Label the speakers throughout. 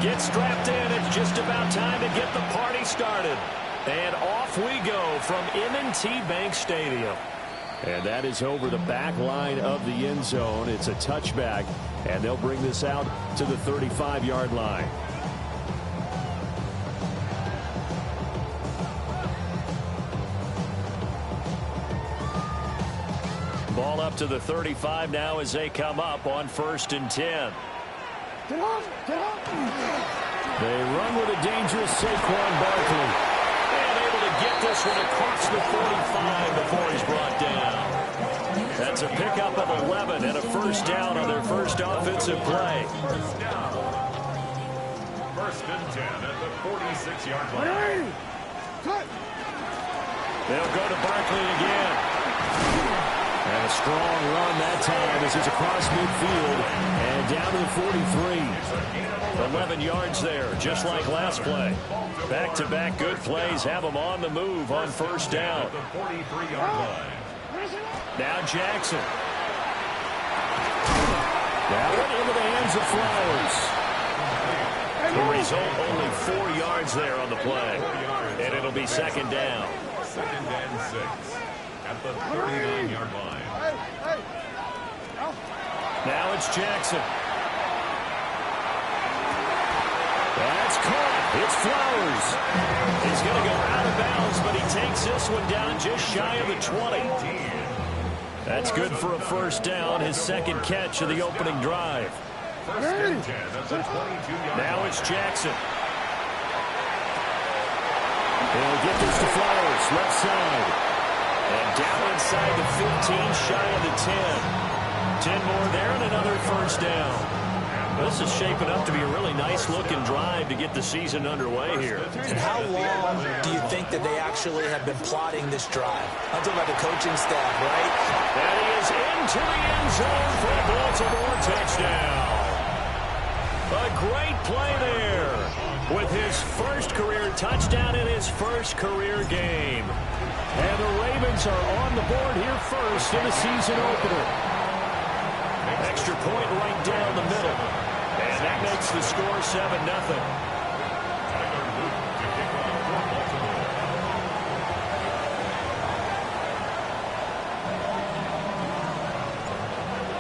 Speaker 1: Get strapped in. It's just about time to get the party started. And off we go from M&T Bank Stadium. And that is over the back line of the end zone. It's a touchback, and they'll bring this out to the 35-yard line. Ball up to the 35 now as they come up on 1st and 10.
Speaker 2: Get off! Get off!
Speaker 1: They run with a dangerous Saquon Barkley. And able to get this one across the 45 before he's brought down. That's a pickup of 11 and a first down on their first offensive play.
Speaker 3: First down. 1st and 10 at the 46-yard line.
Speaker 1: They'll go to Barkley again. And a strong run that time as he's across midfield and down to the 43. 11 yards there, just like last play. Back-to-back good plays have them on the move on first down.
Speaker 3: The 43-yard line.
Speaker 1: Now Jackson. That one into the hands of Flowers. The result, only 4 yards there on the play. And it'll be 2nd down.
Speaker 3: 2nd and 6 at the 39-yard line.
Speaker 1: Now it's Jackson. That's caught. It's Flowers. He's going to go out of bounds, but he takes this one down just shy of the 20. That's good for a first down, his 2nd catch of the opening drive.
Speaker 3: 1st and 10 at the 22-yard line.
Speaker 1: Now it's Jackson. He'll get this to Flowers, left side. And down inside the 15, shy of the 10. 10 more there and another first down. This is shaping up to be a really nice-looking drive to get the season underway here.
Speaker 4: And how long do you think that they actually have been plotting this drive? I'm talking about the coaching staff, right?
Speaker 1: And he is into the end zone for a Baltimore touchdown. A great play there with his first career touchdown in his first career game. And the Ravens are on the board here first in the season opener. Extra point right down the middle. And that makes the score 7-0.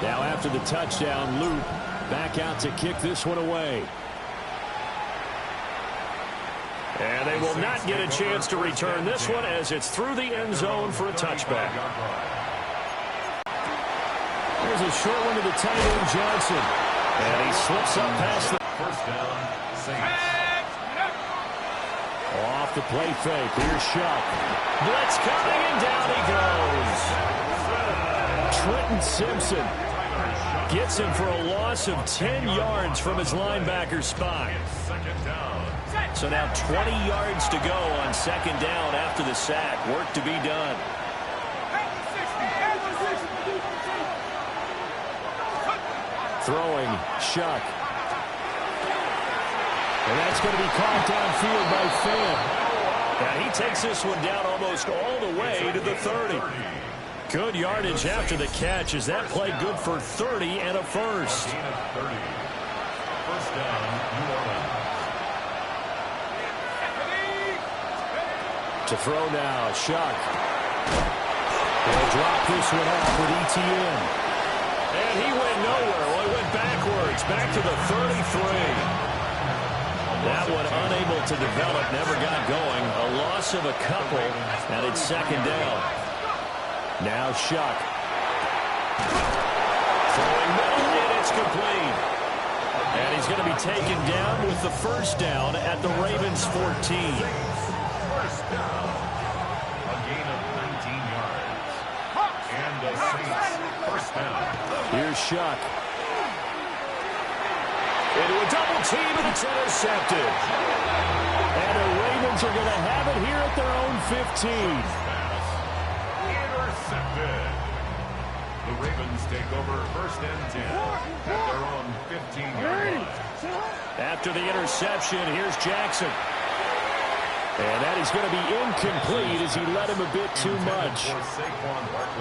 Speaker 1: Now after the touchdown, Luke back out to kick this one away. And they will not get a chance to return this one as it's through the end zone for a touchback. There's a short one to the tight end, Johnson. And he slips up past the
Speaker 3: first down. Saints.
Speaker 1: Off the play fake. Here's Shuck. Blitz coming, and down he goes. Trenton Simpson gets him for a loss of 10 yards from his linebacker spot. So now 20 yards to go on 2nd down after the sack. Work to be done. Throwing, Shuck. And that's going to be caught downfield by Finn. And he takes this one down almost all the way to the 30. Good yardage after the catch. Is that play good for 30 and a first?
Speaker 3: First down, New Orleans.
Speaker 1: To throw now, Shuck. He'll drop this one off with ETN. And he went nowhere. Well, he went backwards, back to the 33. That one unable to develop, never got going. A loss of a couple, and it's 2nd down. Now Shuck. Throwing middle, and it's complete. And he's going to be taken down with the first down at the Ravens 14.
Speaker 3: First down. A gain of 19 yards. And the Saints first down.
Speaker 1: Here's Shuck. Into a double team, and it's intercepted. And the Ravens are going to have it here at their own 15.
Speaker 3: Intercepted. The Ravens take over 1st and 10 at their own 15-yard line.
Speaker 1: After the interception, here's Jackson. And that is going to be incomplete as he led him a bit too much.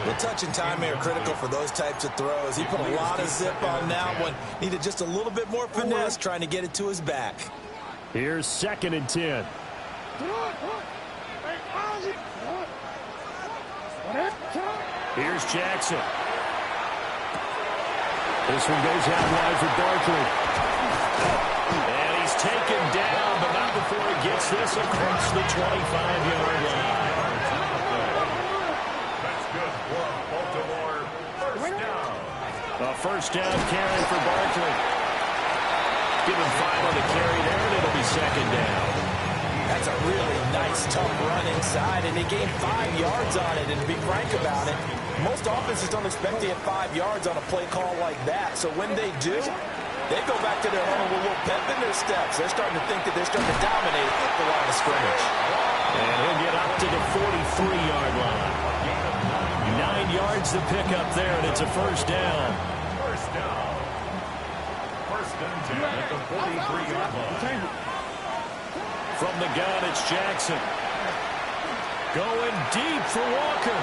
Speaker 4: The touch and timing are critical for those types of throws. He put a lot of zip on that one. Needed just a little bit more finesse trying to get it to his back.
Speaker 1: Here's 2nd and 10. Here's Jackson. This one goes out wide for Barkley. And he's taken down, but not before he gets this across the 25-yard line.
Speaker 3: That's good for Baltimore. First down.
Speaker 1: A first down carry for Barkley. Give him 5 on the carry there, and it'll be 2nd down.
Speaker 4: That's a really nice, tough run inside, and they gained 5 yards on it. And to be frank about it, most offenses don't expect to get 5 yards on a play call like that. So when they do, they go back to their huddle with a little pep in their steps. They're starting to think that they're starting to dominate the line of scrimmage.
Speaker 1: And he'll get up to the 43-yard line. 9 yards to pick up there, and it's a first down.
Speaker 3: First down. First and 10 at the 43-yard line.
Speaker 1: From the gun, it's Jackson. Going deep for Walker.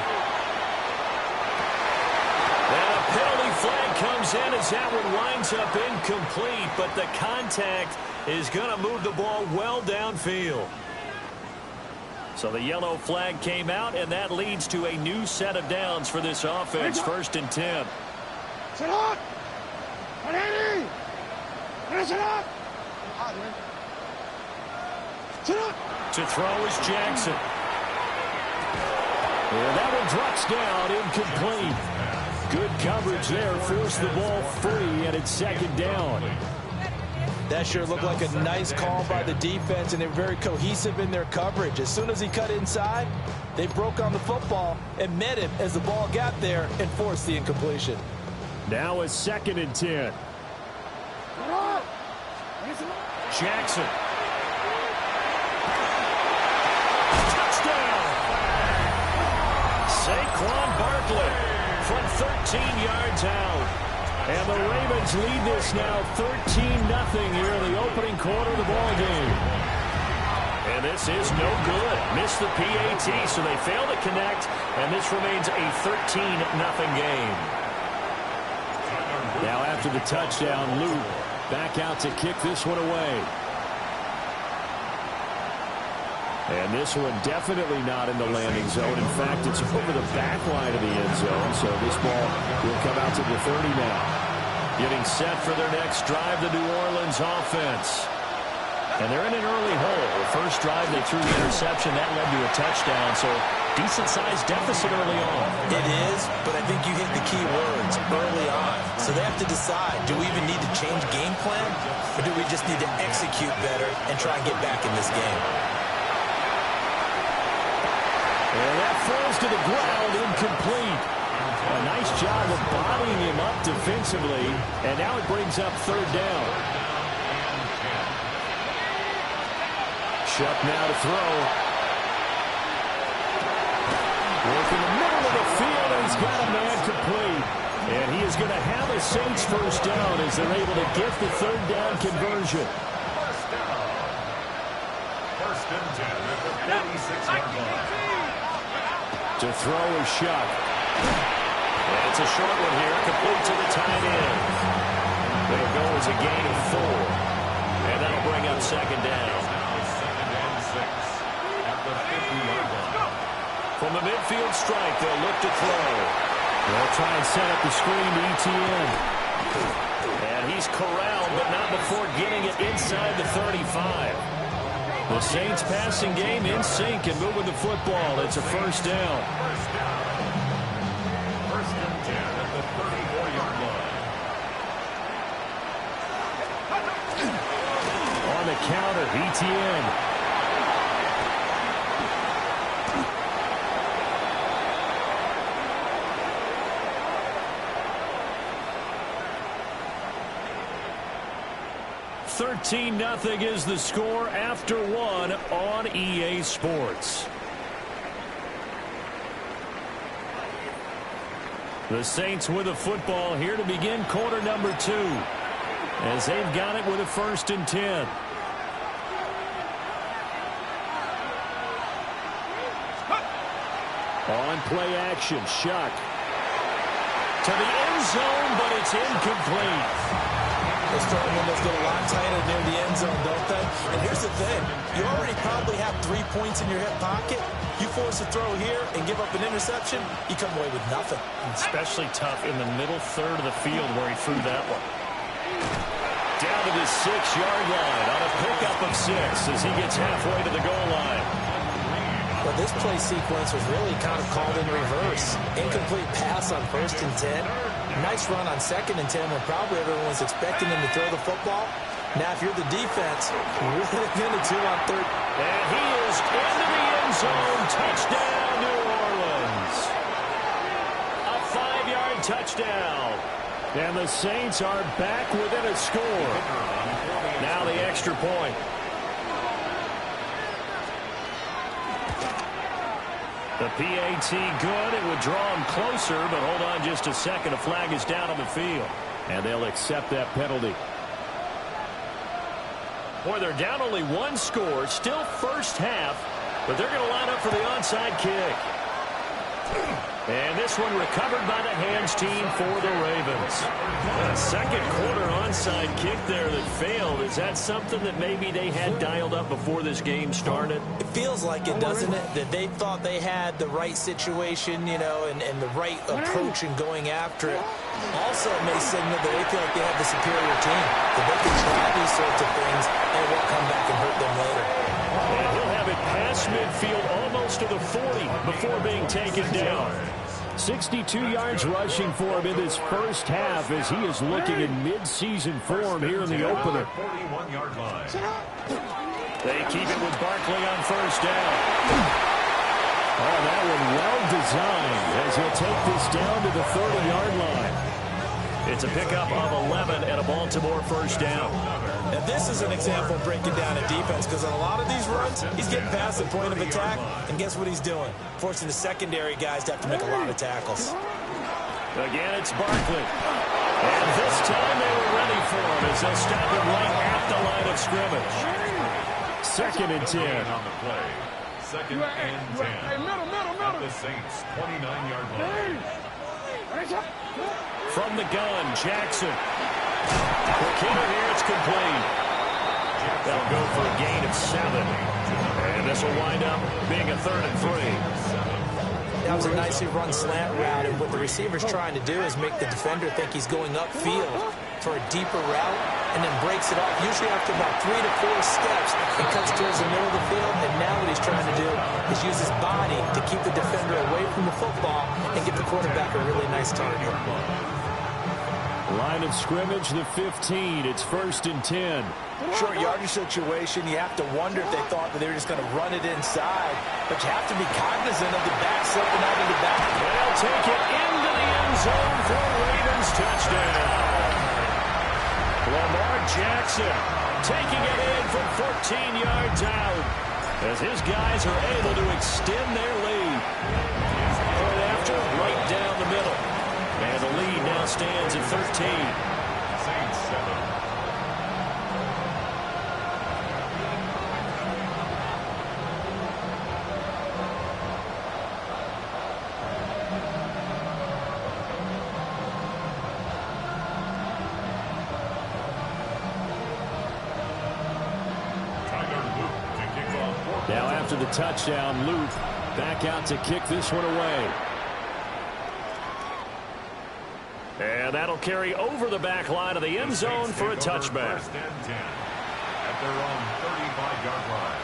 Speaker 1: And a penalty flag comes in as that one winds up incomplete, but the contact is going to move the ball well downfield. So the yellow flag came out, and that leads to a new set of downs for this offense. 1st and 10. To throw is Jackson. And that one drops down, incomplete. Good coverage there, forced the ball free, and it's 2nd down.
Speaker 4: That sure looked like a nice call by the defense, and they're very cohesive in their coverage. As soon as he cut inside, they broke on the football and met him as the ball got there and forced the incompletion.
Speaker 1: Now it's 2nd and 10. Jackson. Touchdown! Saquon Barkley from 13 yards out. And the Ravens lead this now 13-0 here in the opening quarter of the ball game. And this is no good. Missed the PAT, so they fail to connect, and this remains a 13-0 game. Now after the touchdown, Luke back out to kick this one away. And this one definitely not in the landing zone. In fact, it's over the back line of the end zone. So this ball will come out to the 30 now. Getting set for their next drive, the New Orleans offense. And they're in an early hole. The first drive, they threw the interception. That led to a touchdown. So decent-sized deficit early on.
Speaker 4: It is, but I think you hit the key words, early on. So they have to decide, do we even need to change game plan? Or do we just need to execute better and try and get back in this game?
Speaker 1: And that falls to the ground, incomplete. A nice job of bodying him up defensively, and now it brings up 3rd down. Shuck now to throw. Work in the middle of the field, and he's got a man complete. And he is going to have a Saints first down as they're able to get the 3rd down conversion.
Speaker 3: First down. First and 10 at the 46-yard line.
Speaker 1: To throw is Shuck. And it's a short one here, complete to the tight end. It'll go as a gain of 4. And that'll bring up 2nd down.
Speaker 3: Now 2nd and 6 at the 50-yard line.
Speaker 1: From the midfield strike, they'll look to throw. They'll try and set up the screen to ETN. And he's corralled, but not before getting it inside the 35. The Saints passing game in sync and moving the football. It's a first down.
Speaker 3: First down. First and 10 at the 34-yard line.
Speaker 1: On the counter, ETN. $13-0 is the score after 1 on EA Sports. The Saints with the football here to begin quarter number 2, as they've got it with a 1st and 10. On play action, Shuck. To the end zone, but it's incomplete.
Speaker 4: Those throwing windows get a lot tighter near the end zone, don't they? And here's the thing. You already probably have 3 points in your hip pocket. You force a throw here and give up an interception, you come away with nothing.
Speaker 1: Especially tough in the middle third of the field where he threw that one. Down to the 6-yard line on a pickup of 6 as he gets halfway to the goal line.
Speaker 4: Well, this play sequence was really kind of called in reverse. Incomplete pass on 1st and 10. Nice run on 2nd and 10 when probably everyone was expecting him to throw the football. Now, if you're the defense, really going to 2 on 3rd.
Speaker 1: And he is into the end zone. Touchdown, New Orleans. A 5-yard touchdown. And the Saints are back within a score. Now the extra point. The PAT good. It would draw him closer, but hold on just a second. A flag is down on the field. And they'll accept that penalty. Boy, they're down only 1 score. Still first half, but they're going to line up for the onside kick. And this one recovered by the hands team for the Ravens. A second quarter onside kick there that failed. Is that something that maybe they had dialed up before this game started?
Speaker 4: It feels like it, doesn't it? That they thought they had the right situation, you know, and the right approach in going after it. Also, it may signal that they feel like they have the superior team, that they can try these sorts of things and it won't come back and hurt them later.
Speaker 1: And he'll have it past midfield almost to the 40 before being taken down. 62 yards rushing for him in this first half as he is looking in mid-season form here in the opener.
Speaker 3: 41-yard line.
Speaker 1: They keep it with Barkley on first down. Oh, that one well designed as he'll take this down to the 30-yard line. It's a pickup of 11 and a Baltimore first down.
Speaker 4: And this is an example of breaking down a defense because on a lot of these runs, he's getting past the point of attack, and guess what he's doing? Forcing the secondary guys to have to make a lot of tackles.
Speaker 1: Again, it's Barkley. And this time they were ready for him as they'll stop him right at the line of scrimmage. 2nd and 10.
Speaker 3: On the play. 2nd and 10. At the Saints' 29-yard line.
Speaker 1: From the gun, Jackson. Quick hitter here, it's complete. That'll go for a gain of 7. And this will wind up being a 3rd and 3.
Speaker 4: That was a nicely run slant route, and what the receiver's trying to do is make the defender think he's going upfield for a deeper route, and then breaks it off, usually after about 3 to 4 steps, and cuts towards the middle of the field, and now what he's trying to do is use his body to keep the defender away from the football and give the quarterback a really nice target.
Speaker 1: Line of scrimmage, the 15. It's 1st and 10.
Speaker 4: Short yardage situation, you have to wonder if they thought that they were just going to run it inside, but you have to be cognizant of the back slipping out of the back.
Speaker 1: They'll take it into the end zone for a Ravens touchdown. Lamar Jackson taking it in from 14 yards out as his guys are able to extend their lead. Right after, right down the middle. And the lead now stands at 13.
Speaker 3: Saints 7.
Speaker 1: Now after the touchdown, Luke back out to kick this one away. And that'll carry over the back line of the end zone for a touchback.
Speaker 3: 1st and 10 at their own 35-yard line.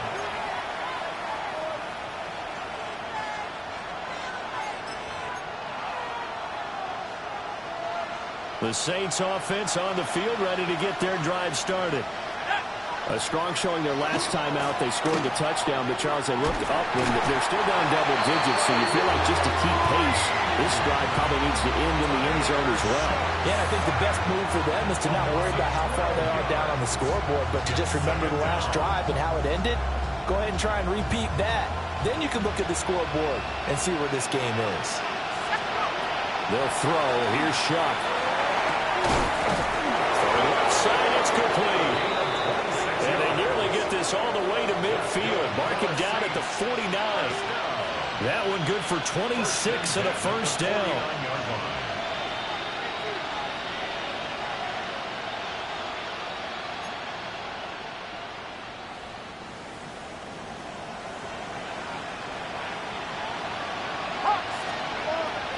Speaker 1: The Saints offense on the field ready to get their drive started. A strong showing their last time out. They scored the touchdown, but Charles, they looked up when they're still down double digits, so you feel like just to keep pace, this drive probably needs to end in the end zone as well.
Speaker 4: Yeah, I think the best move for them is to not worry about how far they are down on the scoreboard, but to just remember the last drive and how it ended. Go ahead and try and repeat that. Then you can look at the scoreboard and see where this game is.
Speaker 1: They'll throw. Here's Shuck. Left side, it's complete. And they nearly get this all the way to midfield. Marking down at the 49. That one good for 26 and a first down.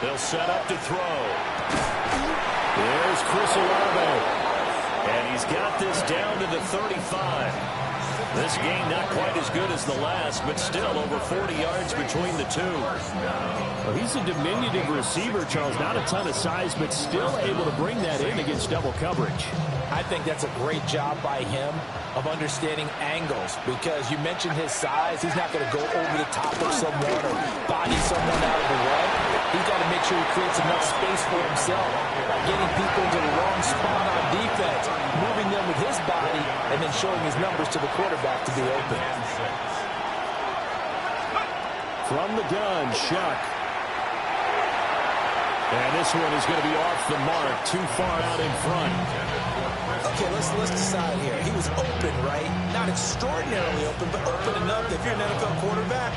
Speaker 1: They'll set up to throw. There's Chris Olave. And he's got this down to the 35. This game not quite as good as the last, but still over 40 yards between the two.
Speaker 5: Well, he's a diminutive receiver, Charles. Not a ton of size, but still able to bring that in against double coverage.
Speaker 4: I think that's a great job by him of understanding angles, because you mentioned his size. He's not going to go over the top of someone or body someone out of the way. He's got to make sure he creates enough space for himself by getting people into the wrong spot on defense, moving them with his body, and then showing his numbers to the quarterback to be open.
Speaker 5: From the gun, Shuck. And this one is going to be off the mark, too far out in front.
Speaker 4: Okay, let's decide here. He was open, right? Not extraordinarily open, but open enough that if you're an NFL quarterback,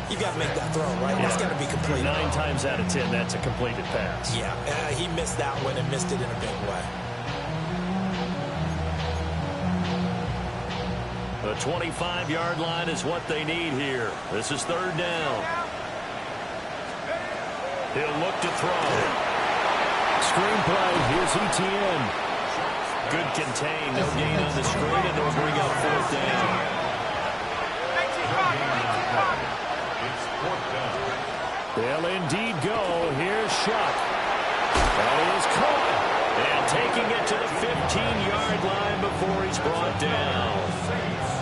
Speaker 4: you got to make that throw, right? That's got to be complete.
Speaker 1: 9 times out of 10, that's a completed pass.
Speaker 4: Yeah, he missed that one and missed it in a big way.
Speaker 1: The 25-yard line is what they need here. This is third down. He'll look to throw.
Speaker 5: Screenplay, here's ETN.
Speaker 1: Good contain, no gain on the screen, and they'll bring up fourth down.
Speaker 3: It's fourth down.
Speaker 5: They'll indeed go. Here's Shuck.
Speaker 1: That is caught. And taking it to the 15-yard line before he's brought down.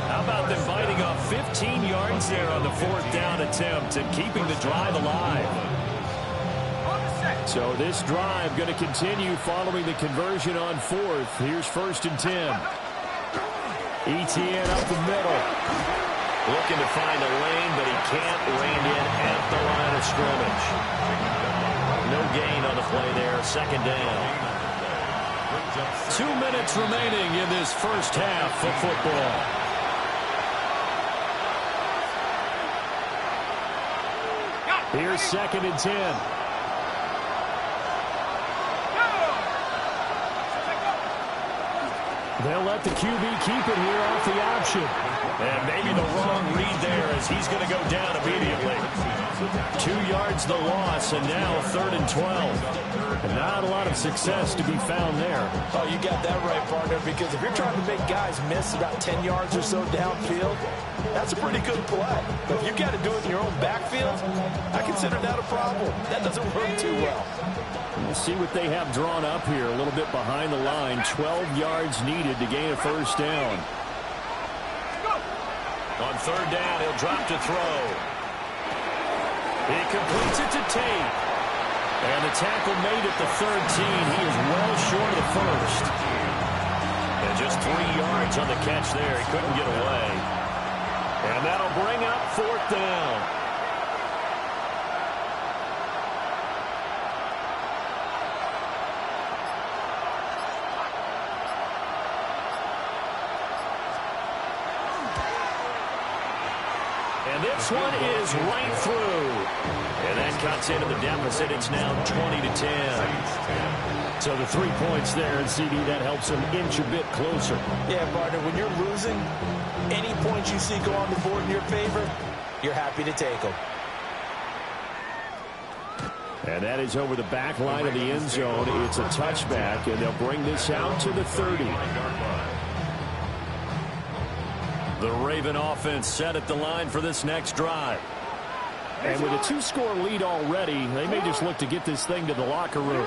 Speaker 1: How about them biting off 15 yards there on the fourth down attempt and keeping the drive alive?
Speaker 5: So this drive going to continue following the conversion on fourth. Here's 1st and 10. ETN up the middle.
Speaker 1: Looking to find a lane, but he can't rein in at the line of scrimmage. No gain on the play there. Second down.
Speaker 5: 2 minutes remaining in this first half of football. Here's 2nd and 10. They'll let the QB keep it here off the option.
Speaker 1: And maybe the wrong read there as he's going to go down immediately.
Speaker 5: 2 yards the loss, and now 3rd and 12. And not a lot of success to be found there.
Speaker 4: Oh, you got that right, partner, because if you're trying to make guys miss about 10 yards or so downfield, that's a pretty good play. But if you've got to do it in your own backfield, I consider that a problem. That doesn't work too well.
Speaker 5: We'll see what they have drawn up here. A little bit behind the line. 12 yards needed to gain a first down.
Speaker 1: On third down, he'll drop to throw. He completes it to Tate. And the tackle made at the 13. He is well short of the first. And just 3 yards on the catch there. He couldn't get away. And that'll bring up fourth down. And this one is right through. And that cuts into the deficit. It's now 20-10.
Speaker 5: So the 3 points there, and CD, that helps them inch a bit closer.
Speaker 4: Yeah, partner, when you're losing, any points you see go on the board in your favor, you're happy to take them.
Speaker 5: And that is over the back line of the end zone. It's a touchback, and they'll bring this out to the 30.
Speaker 1: The Raven offense set at the line for this next drive.
Speaker 5: And with a 2-score lead already, they may just look to get this thing to the locker room.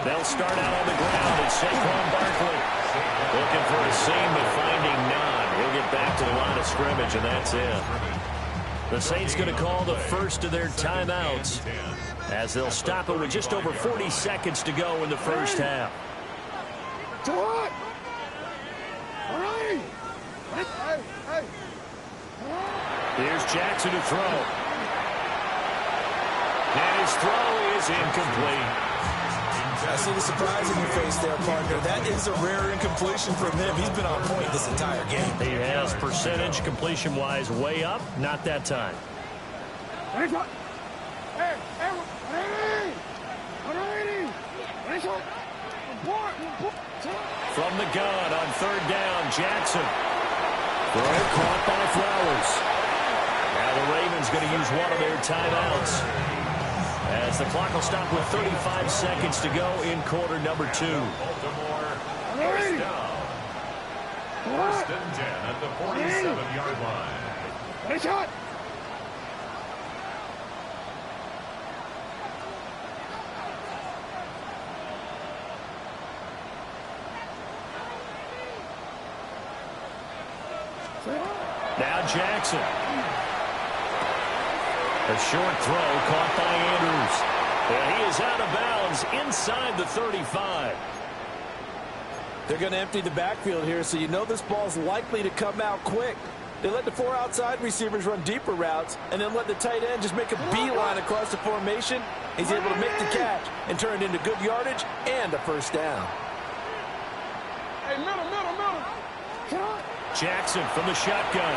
Speaker 1: They'll start out on the ground. It's Saquon Barkley. Looking for a seam, but finding none. He'll get back to the line of scrimmage, and that's it. The Saints going to call the first of their timeouts as they'll stop it with just over 40 seconds to go in the first half.
Speaker 2: All right.
Speaker 1: Here's Jackson to throw. And his throw is incomplete.
Speaker 4: I see the surprise in your face there, partner. That is a rare incompletion from him. He's been on point this entire game.
Speaker 1: He has percentage completion-wise way up. Not that time. From the gun on third down, Jackson. Throw caught by Flowers. Now the Ravens going to use one of their timeouts, as the clock will stop with 35 seconds to go in quarter number 2.
Speaker 3: Baltimore, first down. First and 10 at the 47-yard line.
Speaker 1: Now Jackson. A short throw caught by Andrews. And he is out of bounds inside the 35.
Speaker 4: They're going to empty the backfield here, so you know this ball's likely to come out quick. They let the 4 outside receivers run deeper routes and then let the tight end just make a beeline across the formation. He's able to make the catch and turn it into good yardage and a first down.
Speaker 2: Hey, middle.
Speaker 1: Jackson from the shotgun.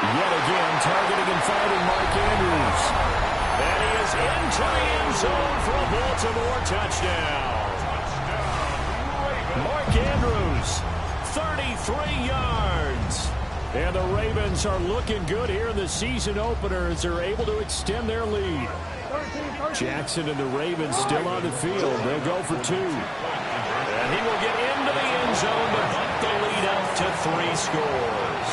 Speaker 1: Yet again, targeting and finding Mark Andrews. And he is into the end zone for a Baltimore touchdown. Mark Andrews, 33 yards. And the Ravens are looking good here in the season opener as they're able to extend their lead. Jackson and the Ravens still on the field. They'll go for 2. And he will get into the end zone to bump the lead up to 3 scores.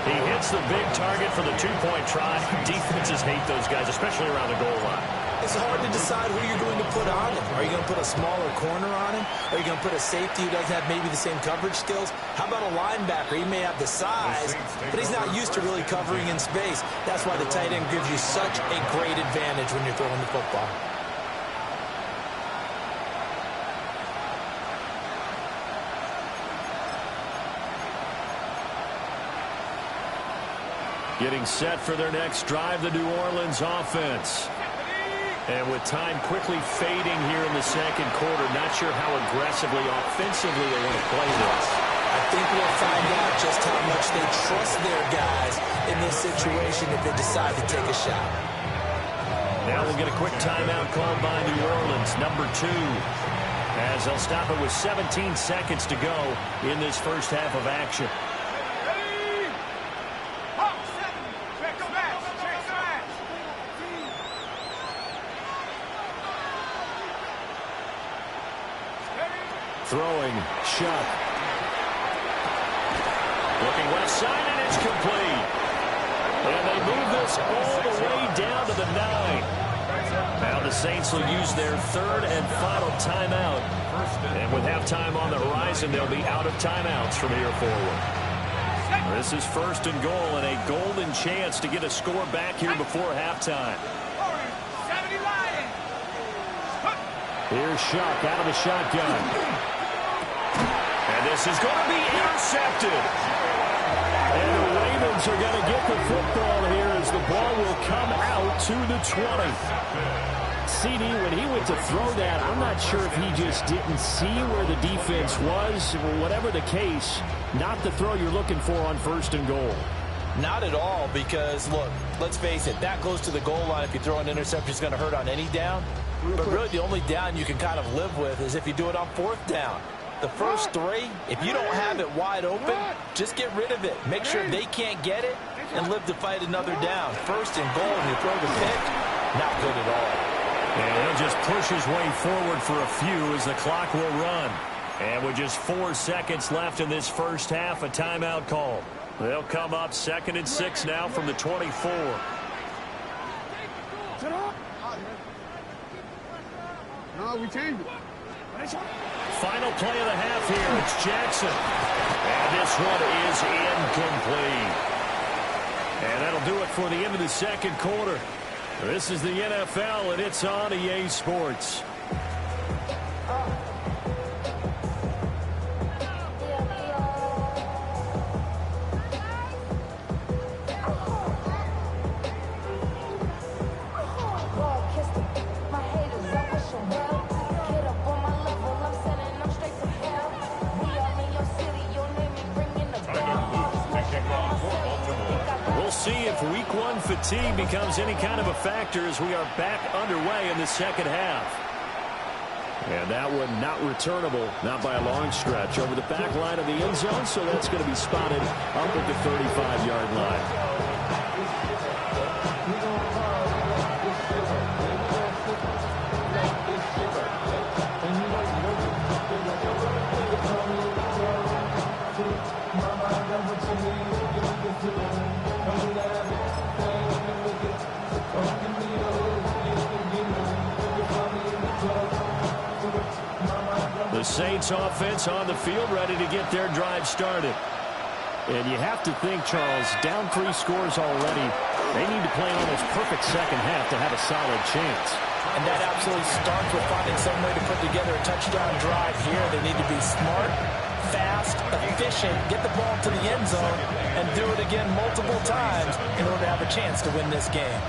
Speaker 1: He hits the big target for the 2-point try. Defenses hate those guys, especially around the goal line.
Speaker 4: It's hard to decide who you're going to put on him. Are you going to put a smaller corner on him? Are you going to put a safety who doesn't have maybe the same coverage skills? How about a linebacker? He may have the size, but he's not used to really covering in space. That's why the tight end gives you such a great advantage when you're throwing the football.
Speaker 1: Getting set for their next drive, the New Orleans offense. And with time quickly fading here in the second quarter, not sure how aggressively, offensively they want to play this.
Speaker 4: I think we'll find out just how much they trust their guys in this situation if they decide to take a shot.
Speaker 1: Now we'll get a quick timeout called by New Orleans, number 2. As they'll stop it with 17 seconds to go in this first half of action. Throwing, Shuck. Looking left side, and it's complete. And they move this all the way down to the 9. Now the Saints will use their 3rd and final timeout. And with halftime on the horizon, they'll be out of timeouts from here forward. This is 1st and goal, and a golden chance to get a score back here before halftime. Here's Shuck out of the shotgun. And this is going to be intercepted. And the Ravens are going to get the football here as the ball will come out to the 20. CD, when he went to throw that, I'm not sure if he just didn't see where the defense was. Whatever the case, not the throw you're looking for on 1st and goal.
Speaker 4: Not at all, because, look, let's face it, that goes to the goal line. If you throw an interception, it's going to hurt on any down. But really, the only down you can kind of live with is if you do it on 4th down. The first 3, if you don't have it wide open, just get rid of it. Make sure they can't get it and live to fight another down. 1st and goal, and you throw the pick, not good at all.
Speaker 1: And he'll just push his way forward for a few as the clock will run. And with just 4 seconds left in this first half, a timeout call. They'll come up 2nd and 6 now from the 24.
Speaker 2: No, we changed it.
Speaker 1: Final play of the half here. It's Jackson. And this one is incomplete. And that'll do it for the end of the second quarter. This is the NFL, and it's on EA Sports. 1 fatigue becomes any kind of a factor as we are back underway in the second half. And that one not returnable, not by a long stretch, over the back line of the end zone, so that's going to be spotted up at the 35-yard line. The Saints offense on the field, ready to get their drive started. And you have to think, Charles, down 3 scores already. They need to play an almost perfect second half to have a solid chance.
Speaker 4: And that absolutely starts with finding some way to put together a touchdown drive here. They need to be smart, fast, efficient, get the ball to the end zone, and do it again multiple times in order to have a chance to win this game.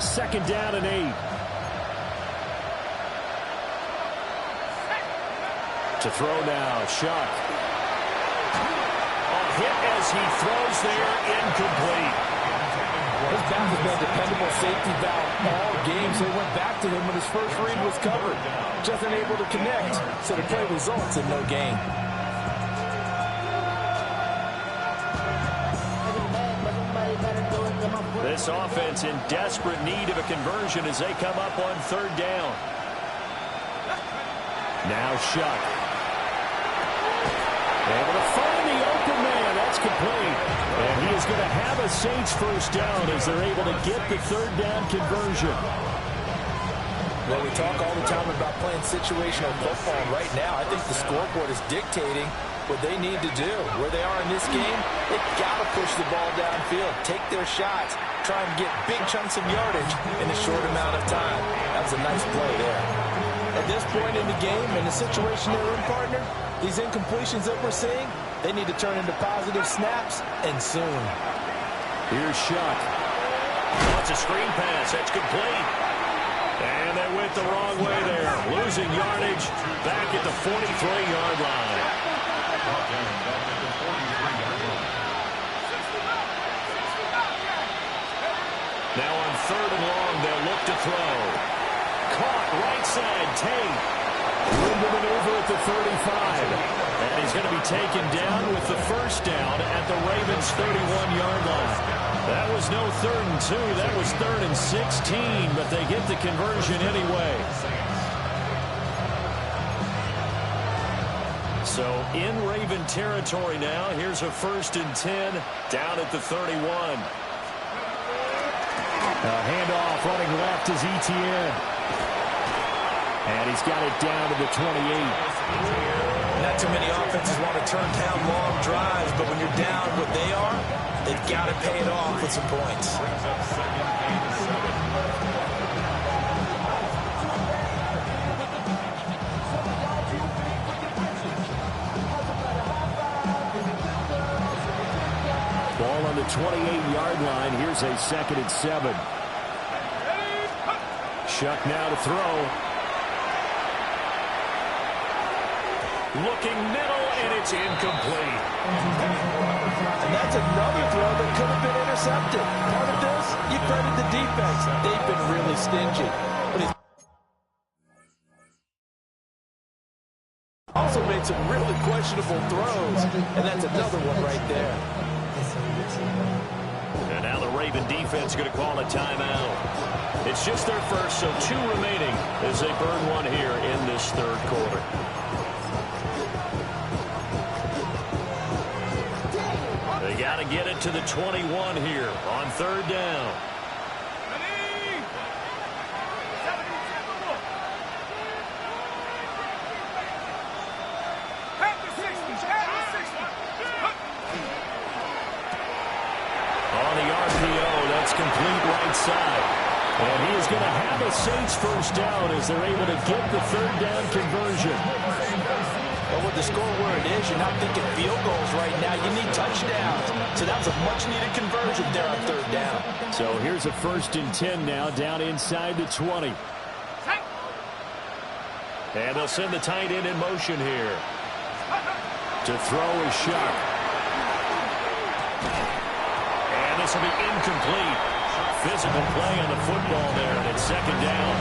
Speaker 5: Second down and 8. To throw now, Shuck.
Speaker 1: A hit as he throws there, incomplete.
Speaker 4: His back has been a dependable safety valve all games. They went back to him when his first read was covered. Just unable to connect, so the play results in no gain.
Speaker 1: This offense in desperate need of a conversion as they come up on 3rd down.
Speaker 5: Now Shuck. Able to find the open man. That's complete. And he is going to have a Saints first down as they're able to get the 3rd down conversion.
Speaker 4: Well, we talk all the time about playing situational football. Right now, I think the scoreboard is dictating what they need to do. Where they are in this game, they've got to push the ball downfield, take their shots, try and get big chunks of yardage in a short amount of time. That was a nice play there. At this point in the game, in the situation they're in, partner, these incompletions that we're seeing, they need to turn into positive snaps, and soon.
Speaker 5: Here's Shuck.
Speaker 1: Wants a screen pass. That's complete. And they went the wrong way there. Losing yardage back at the 43-yard line. Now on 3rd and long, they'll look to throw. Caught right side, Tate.
Speaker 5: Room to maneuver at the 35.
Speaker 1: And he's going to be taken down with the first down at the Ravens' 31-yard line. That was no 3rd and 2. That was 3rd and 16, but they get the conversion anyway. So in Raven territory now. Here's a 1st and 10 down at the 31.
Speaker 5: Handoff running left is Etienne. And he's got it down to the 28.
Speaker 4: Not too many offenses want to turn down long drives, but when you're down what they are, they've got to pay it off with some points.
Speaker 5: Ball on the 28-yard line. Here's a 2nd and 7. Shuck now to throw.
Speaker 1: Looking middle, and it's incomplete.
Speaker 4: And that's another throw that could have been intercepted. Part of this, you credit the defense. They've been really stingy. But he's also made some really questionable throws, and that's another one right there.
Speaker 1: And now the Raven defense going to call a timeout. It's just their first, so 2 remaining as they burn one here in this 3rd quarter. They got to get it to the 21 here on 3rd down. On the RPO, that's complete right side. And he is going to have a Saints first down as they're able to get the 3rd down conversion.
Speaker 4: Well, with the score where it is, you're not thinking field goals right now. You need touchdowns. So that was a much-needed conversion there on 3rd down.
Speaker 5: So here's a 1st and 10 now down inside the 20. And they'll send the tight end in motion here. To throw is Shough. And this will be incomplete. Physical play on the football there, and it's second down.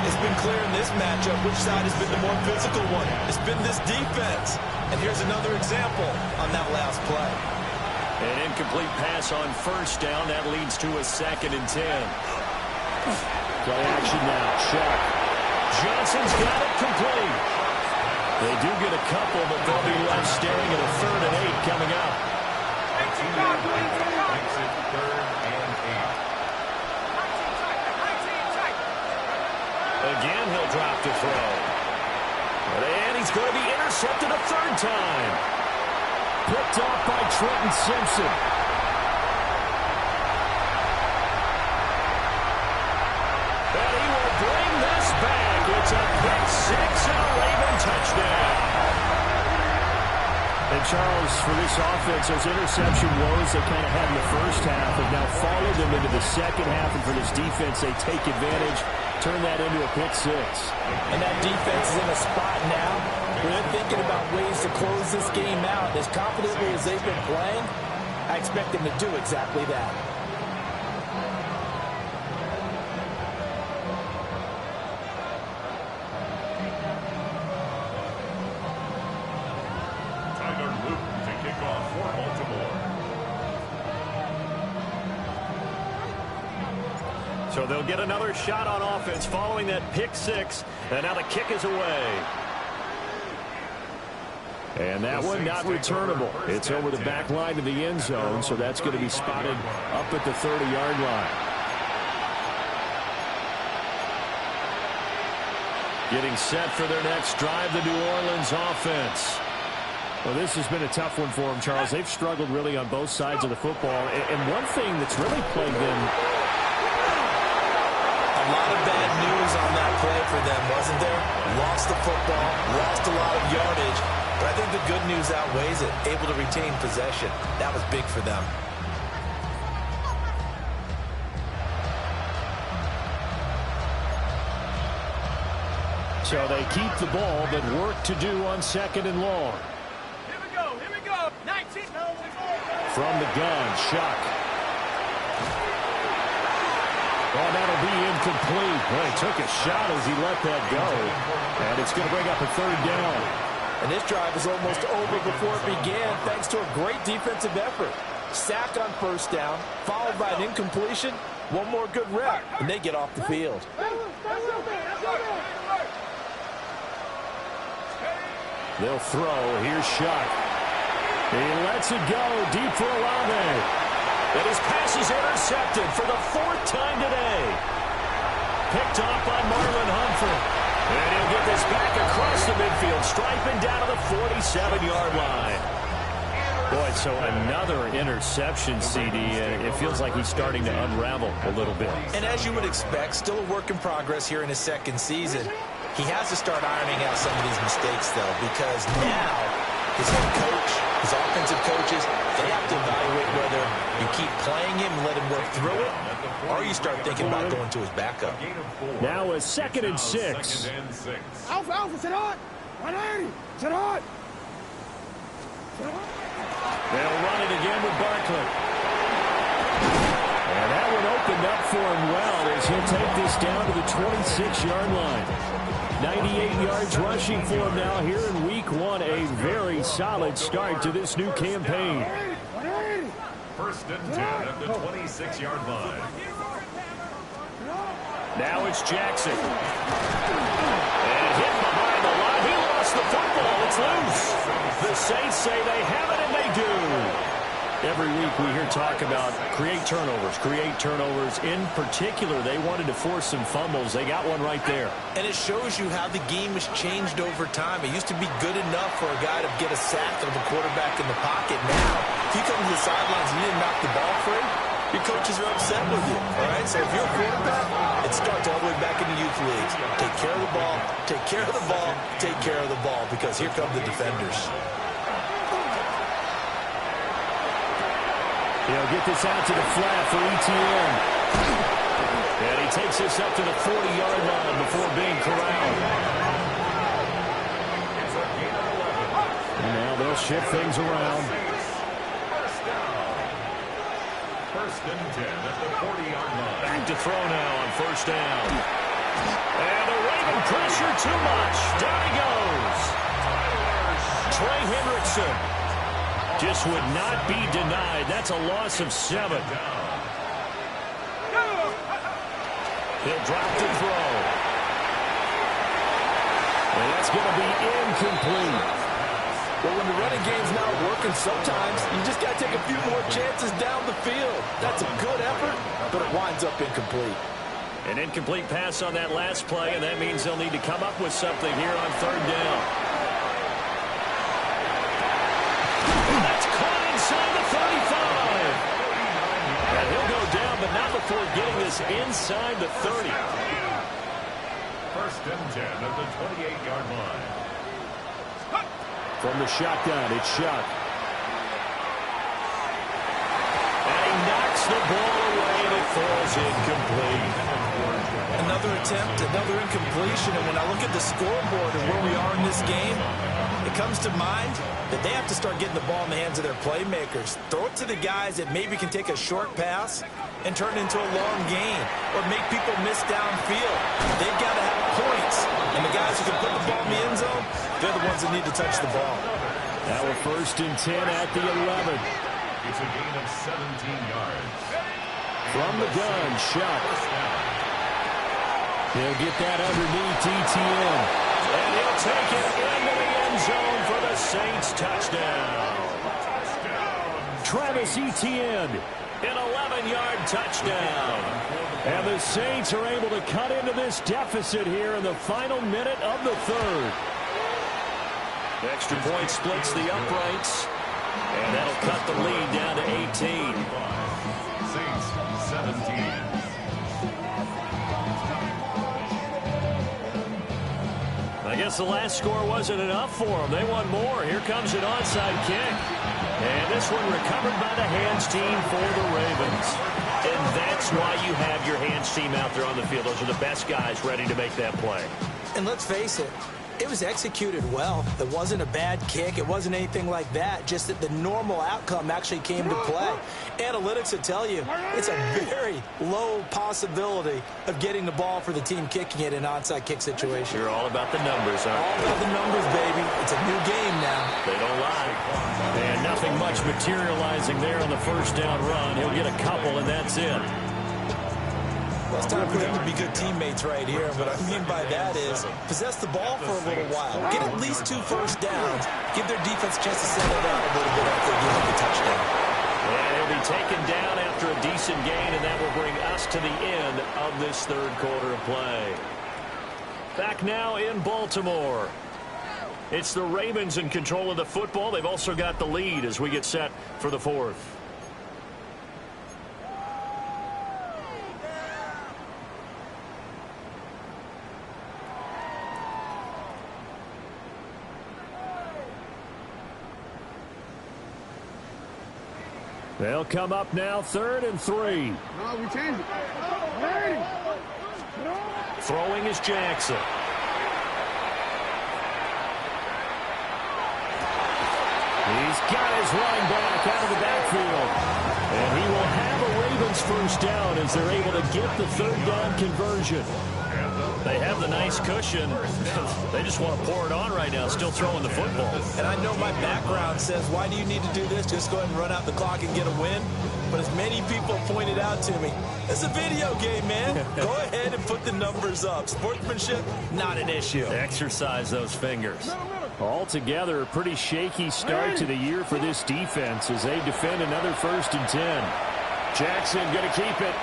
Speaker 4: It's been clear in this matchup which side has been the more physical one. It's been this defense. And here's another example on that last play.
Speaker 5: An incomplete pass on first down. That leads to a 2nd and 10. Play action now. Shough. Johnson's got it complete. They do get a couple, but they'll be left staring at a 3rd and 8 coming up.
Speaker 3: Makes it 3rd and 8.
Speaker 5: Again, he'll drop to throw. And he's going to be intercepted a 3rd time. Picked off by Trenton Simpson. And he will bring this back. It's a pick 6 and a Raven touchdown. And Charles, for this offense, those interception woes they kind of had in the first half have now followed them into the second half. And for this defense, they take advantage, turn that into a pick 6.
Speaker 4: And that defense is in a spot now where they're thinking about ways to close this game out. As confidently as they've been playing, I expect them to do exactly that.
Speaker 3: Tyler Luton to kick off for Baltimore.
Speaker 5: So they'll get another shot on offense following that pick 6. And now the kick is away. And that one not returnable. It's over the back line of the end zone, so that's going to be spotted up at the 30-yard line. Getting set for their next drive, the New Orleans offense. Well, this has been a tough one for them, Charles. They've struggled really on both sides of the football. And one thing that's really plagued them.
Speaker 4: A lot of bad news on that play for them, wasn't there? Lost the football, lost a lot of yardage. But I think the good news outweighs it. Able to retain possession. That was big for them.
Speaker 5: So they keep the ball, but work to do on 2nd and long.
Speaker 2: Here we go. 19.
Speaker 5: From the gun, Shough. Oh, that'll be incomplete. Well, he took a shot as he let that go. And it's going to bring up a 3rd down.
Speaker 4: And this drive is almost over before it began thanks to a great defensive effort. Sack on first down, followed by an incompletion. One more good rep, and they get off the field.
Speaker 5: They'll throw. Here's Shough. He lets it go deep for Olave. And his pass is intercepted for the 4th time today. Picked off by Marlon Humphrey. And he'll get this back across the midfield, striping down to the 47-yard line. Boy, so another interception, CD. It feels like he's starting to unravel a little bit.
Speaker 4: And as you would expect, still a work in progress here in his 2nd season. He has to start ironing out some of these mistakes, though, because now his head coach, his offensive coaches, they have to evaluate whether you keep playing him and let him work through it, or you start thinking about going to his backup.
Speaker 5: Now a 2nd and 6.
Speaker 2: Alpha, sit hard. 180. Sit hard.
Speaker 5: They'll run it again with Barkley. And that one opened up for him well as he'll take this down to the 26-yard line. 98 yards rushing for him now here in week 1. A very solid start to this new campaign.
Speaker 3: 1st and 10 at the 26-yard line.
Speaker 5: Now it's Jackson. And hit behind the line. He lost the football. It's loose. The Saints say they have it, and they do. Every week we hear talk about create turnovers. In particular, they wanted to force some fumbles. They got one right there.
Speaker 4: And it shows you how the game has changed over time. It used to be good enough for a guy to get a sack of the quarterback in the pocket. Now, if you come to the sidelines and you didn't knock the ball free, your coaches are upset with you. All right? So if you're a quarterback, it starts all the way back in the youth leagues. Take care of the ball, take care of the ball, take care of the ball, because here come the defenders.
Speaker 5: He'll get this out to the flat for ETN. And he takes this up to the 40-yard line before being corralled. And now they'll shift things around.
Speaker 3: First and 10 at the 40-yard line.
Speaker 5: Back to throw now on first down. And the Raven pressure too much. Down he goes. Trey Hendrickson just would not be denied. That's a loss of 7. He'll drop to throw. And that's going to be incomplete.
Speaker 4: Well, when the running game's not working, sometimes you just got to take a few more chances down the field. That's a good effort, but it winds up incomplete.
Speaker 5: An incomplete pass on that last play, and that means they'll need to come up with something here on third down. And that's caught inside the 35. And he'll go down, but not before getting this inside the 30.
Speaker 3: First and 10 at the 28-yard line.
Speaker 5: From the shotgun, it's Shuck. And he knocks the ball away, and it falls incomplete.
Speaker 4: Another attempt, another incompletion, and when I look at the scoreboard and where we are in this game, it comes to mind that they have to start getting the ball in the hands of their playmakers. Throw it to the guys that maybe can take a short pass and turn it into a long gain or make people miss downfield. They've got to have points, and the guys who can put the ball in the end zone, they're the ones that need to touch the ball.
Speaker 5: Now we're first and 10 at the 11.
Speaker 3: It's a gain of 17 yards.
Speaker 5: From the gun, Shuck. He'll get that underneath ETN. And he'll take it into the end zone for the Saints touchdown. Travis Etienne, an 11-yard touchdown. And the Saints are able to cut into this deficit here in the final minute of the third. Extra point splits the uprights, and that'll cut the lead down to 18.
Speaker 3: Saints 17.
Speaker 5: I guess the last score wasn't enough for them. They want more. Here comes an onside kick. And this one recovered by the hands team for the Ravens. And that's why you have your hands team out there on the field. Those are the best guys ready to make that play.
Speaker 6: And let's face it, it was executed well. It wasn't a bad kick. It wasn't anything like that. Just that the normal outcome actually came to play. Analytics will tell you it's a very low possibility of getting the ball for the team kicking it in an onside kick situation.
Speaker 5: You're all about the numbers, huh?
Speaker 6: All about the numbers, baby. It's a new game now.
Speaker 5: They don't lie. And nothing much materializing there on the first down run. He'll get a couple, and that's it.
Speaker 6: Well, it's time for them to be good teammates right here. What I mean by that is possess the ball for a little while. Get at least 2 first downs. Give their defense a chance to settle down a little bit after giving the touchdown.
Speaker 5: And he'll be taken down after a decent gain, and that will bring us to the end of this third quarter of play. Back now in Baltimore. It's the Ravens in control of the football. They've also got the lead as we get set for the fourth. They'll come up now, 3rd and 3.
Speaker 2: No, we change it.
Speaker 5: Throwing is Jackson. He's got his running back out of the backfield. And he will have a Ravens first down as they're able to get the 3rd down conversion. They have the nice cushion. They just want to pour it on right now, still throwing the football.
Speaker 4: And I know my background says, why do you need to do this? Just go ahead and run out the clock and get a win. But as many people pointed out to me, it's a video game, man. Go ahead and put the numbers up. Sportsmanship, not an issue.
Speaker 5: Exercise those fingers. Altogether, a pretty shaky start to the year for this defense as they defend another 1st and 10. Jackson going to keep it.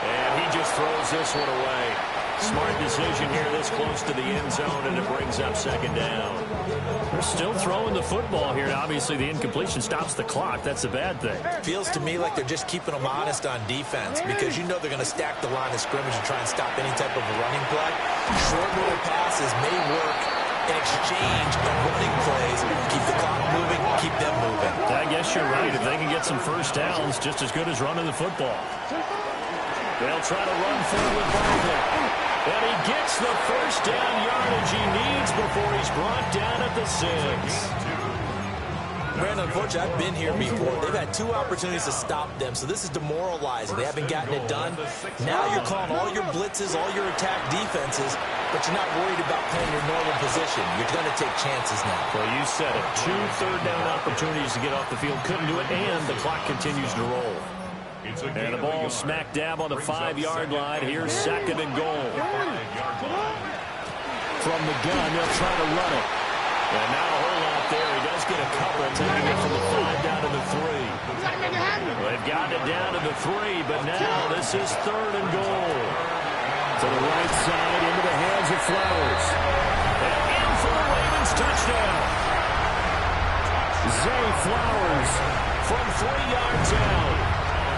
Speaker 5: And he just throws this one away. Smart decision here this close to the end zone, and it brings up 2nd down. They're still throwing the football here. Obviously, the incompletion stops the clock. That's the bad thing.
Speaker 4: Feels to me like they're just keeping them honest on defense because you know they're going to stack the line of scrimmage and try and stop any type of a running play. Short little passes may work in exchange of running plays. Keep the clock moving, keep them moving.
Speaker 5: I guess you're right. If they can get passing first downs just as good as running the football. They'll try to run forward Barkley. And he gets the first down yardage he needs before he's brought down at the 6.
Speaker 6: Brandon, unfortunately, I've been here before. They've had 2 opportunities to stop them, so this is demoralizing. They haven't gotten it done. Now you're calling all your blitzes, all your attack defenses, but you're not worried about playing your normal position. You're going to take chances now.
Speaker 5: Well, you said it. 2 third-down opportunities to get off the field. Couldn't do it, and the clock continues to roll. And the ball smack dab on the 5-yard line. Here's 2nd and goal. From the gun, they'll try to run it. And not a whole lot there. He does get a couple, taking it from the 5 down to the 3. They've gotten it down to the 3, but now this is 3rd and goal. To the right side, into the hands of Flowers. And in for the Ravens touchdown. Zay Flowers from 3 yards out.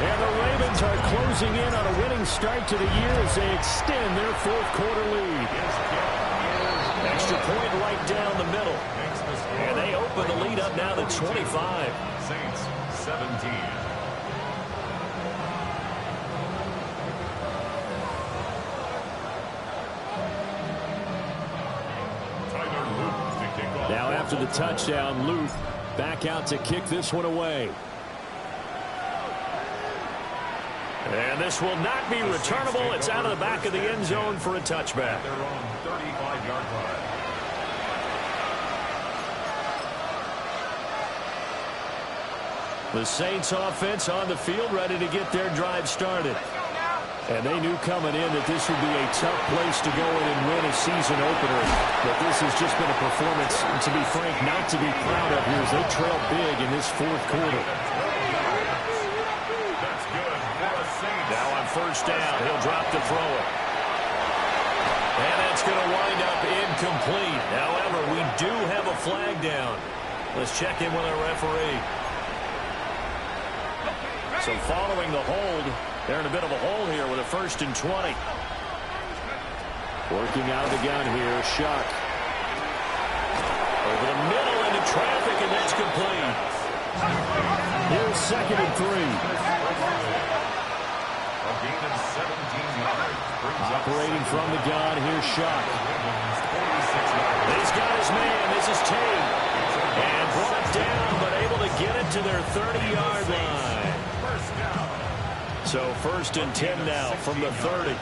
Speaker 5: And the Ravens are closing in on a winning start to the year as they extend their 4th quarter lead. Extra point right down the middle. And they open the lead up now to 25.
Speaker 3: Saints 17.
Speaker 5: Now after the touchdown, Luth back out to kick this one away. And this will not be returnable. It's out of the back of the end zone for a touchback.
Speaker 3: Their own 35-yard line.
Speaker 5: The Saints offense on the field ready to get their drive started. And they knew coming in that this would be a tough place to go in and win a season opener. But this has just been a performance, to be frank, not to be proud of here as they trail big in this 4th quarter. Now on first down, he'll drop to throw it. And that's going to wind up incomplete. However, we do have a flag down. Let's check in with our referee. So following the hold, they're in a bit of a hole here with a 1st and 20. Working out of the gun here, Shuck. Over the middle into traffic, and that's complete. Here's 2nd and 3. Operating from the gun, here's Shuck. He's got his man, this is Tate. And brought down, but able to get it to their 30-yard line. So 1st and 10 now from the 30.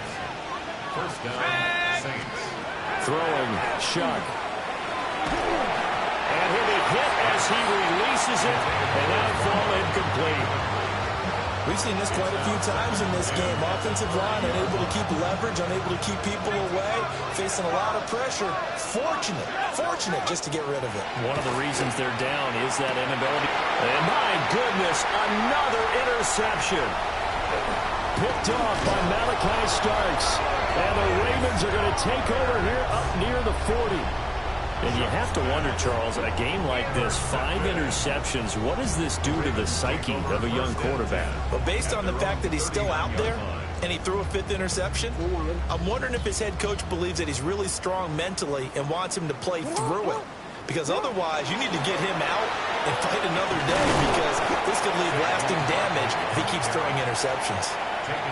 Speaker 3: First down, Saints.
Speaker 5: Throwing, Shuck. And he'll be hit as he releases it, and that'll fall incomplete.
Speaker 6: We've seen this quite a few times in this game. Offensive line unable to keep leverage, unable to keep people away, facing a lot of pressure. Fortunate just to get rid of it.
Speaker 5: One of the reasons they're down is that inability. And my goodness, another interception. Picked off by Malachi Starks. And the Ravens are going to take over here up near the 40. And you have to wonder, Charles, a game like this, 5 interceptions, what does this do to the psyche of a young quarterback?
Speaker 6: But based on the fact that he's still out there and he threw a 5th interception, I'm wondering if his head coach believes that he's really strong mentally and wants him to play through it. Because otherwise, you need to get him out and fight another day, because this could leave lasting damage if he keeps throwing interceptions.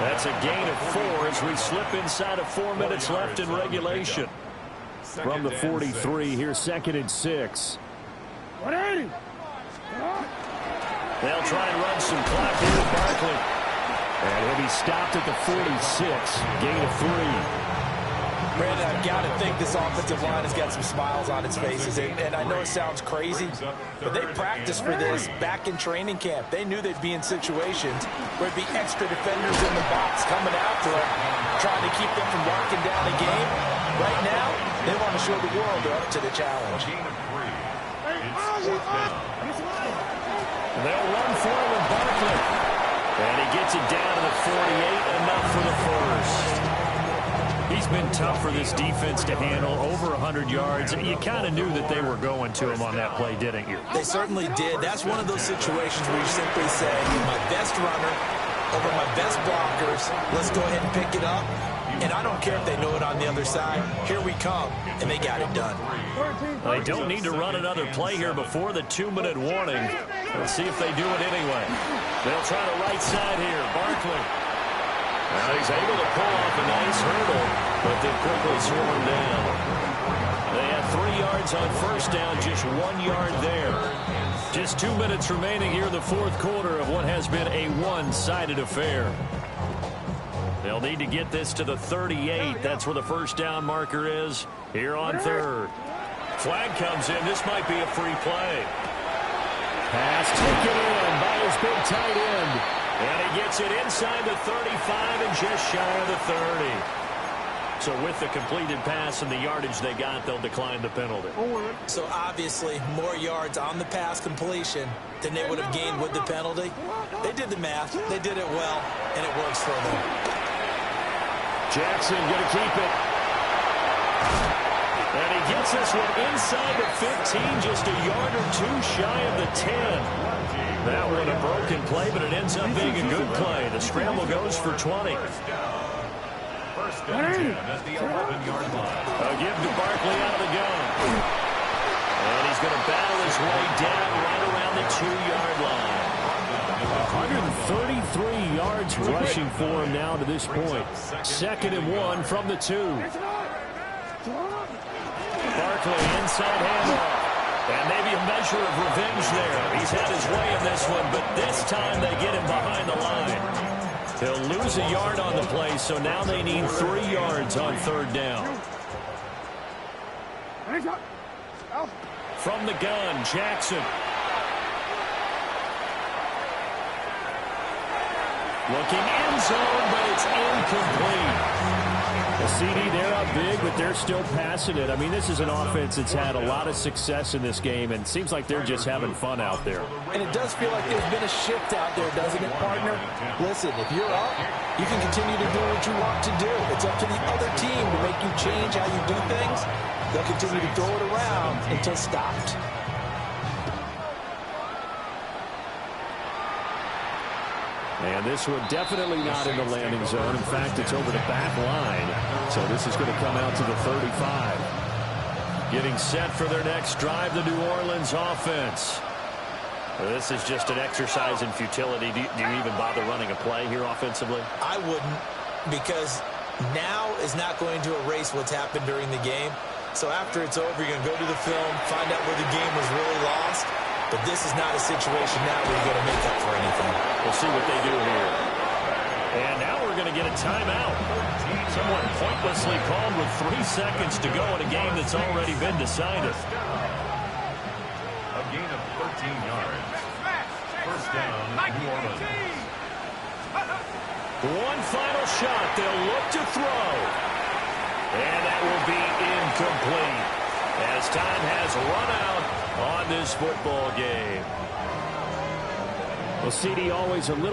Speaker 5: That's a gain of 4 as we slip inside of 4 minutes left in regulation. From the 43, here's 2nd and 6.
Speaker 2: 180.
Speaker 5: They'll try and run some clock here with Barkley. And he'll be stopped at the 46. Gain of 3.
Speaker 6: Brandon, I've got to think this offensive line has got some smiles on its faces. And I know it sounds crazy, but they practiced for this back in training camp. They knew they'd be in situations where there'd be extra defenders in the box coming after them, trying to keep them from locking down the game. Right now, they want to show the world they're up to the challenge.
Speaker 5: They'll run forward with Barkley. And he gets it down to the 48, enough for the first. He's been tough for this defense to handle, over 100 yards. You kind of knew that they were going to him on that play, didn't you?
Speaker 6: They certainly did. That's one of those situations where you simply say, my best runner over my best blockers, let's go ahead and pick it up. And I don't care if they know it on the other side. Here we come, and they got it done.
Speaker 1: They don't need to run another play here before the 2-minute warning. Let's see if they do it anyway. They'll try the right side here. Barkley. Now he's able to pull off a nice hurdle, but they quickly swarm down. They have 3 yards on first down, just 1 yard there. Just 2 minutes remaining here in the fourth quarter of what has been a one-sided affair. They'll need to get this to the 38. That's where the first down marker is here on third. Flag comes in. This might be a free play. Pass taken in by his big tight end. And he gets it inside the 35 and just shy of the 30. So with the completed pass and the yardage they got, they'll decline the penalty.
Speaker 6: So obviously more yards on the pass completion than they would have gained with the penalty. They did the math. They did it well, and it works for them.
Speaker 1: Jackson going to keep it. And he gets this one inside the 15, just a yard or two shy of the 10. That one a broken play, but it ends up being a good play. The scramble goes for 20.
Speaker 3: First down 10 at the 11-yard line.
Speaker 1: A give to Barkley out of the gun. And he's going to battle his way down right around the 2-yard line. 133 yards rushing for him now to this point. 2nd and 1 from the 2. Barkley inside handoff. And maybe a measure of revenge there. He's had his way in this one, but this time they get him behind the line. He'll lose a yard on the play, so now they need 3 yards on third down. From the gun, Jackson. Looking end zone, but it's incomplete. The CD, they're up big, but they're still passing it. I mean, this is an offense that's had a lot of success in this game, and it seems like they're just having fun out there.
Speaker 6: And it does feel like there's been a shift out there, doesn't it, partner? Listen, if you're up, you can continue to do what you want to do. It's up to the other team to make you change how you do things. They'll continue to throw it around until stopped.
Speaker 5: And this one definitely not in the landing zone. In fact, it's over the back line. So this is going to come out to the 35.
Speaker 1: Getting set for their next drive, the New Orleans offense. This is just an exercise in futility. Do you even bother running a play here offensively?
Speaker 6: I wouldn't, because now is not going to erase what's happened during the game. So after it's over, you're going to go to the film, find out where the game was really lost. But this is not a situation now where you're going to make up for anything.
Speaker 1: We'll see what they do here. And now we're going to get a timeout. Somewhat pointlessly called with 3 seconds to go in a game that's already been decided.
Speaker 3: A gain of 13 yards. First down, New Orleans.
Speaker 1: One final shot. They'll look to throw. And that will be incomplete as time has run out on this football game.
Speaker 5: Well, CD, always a little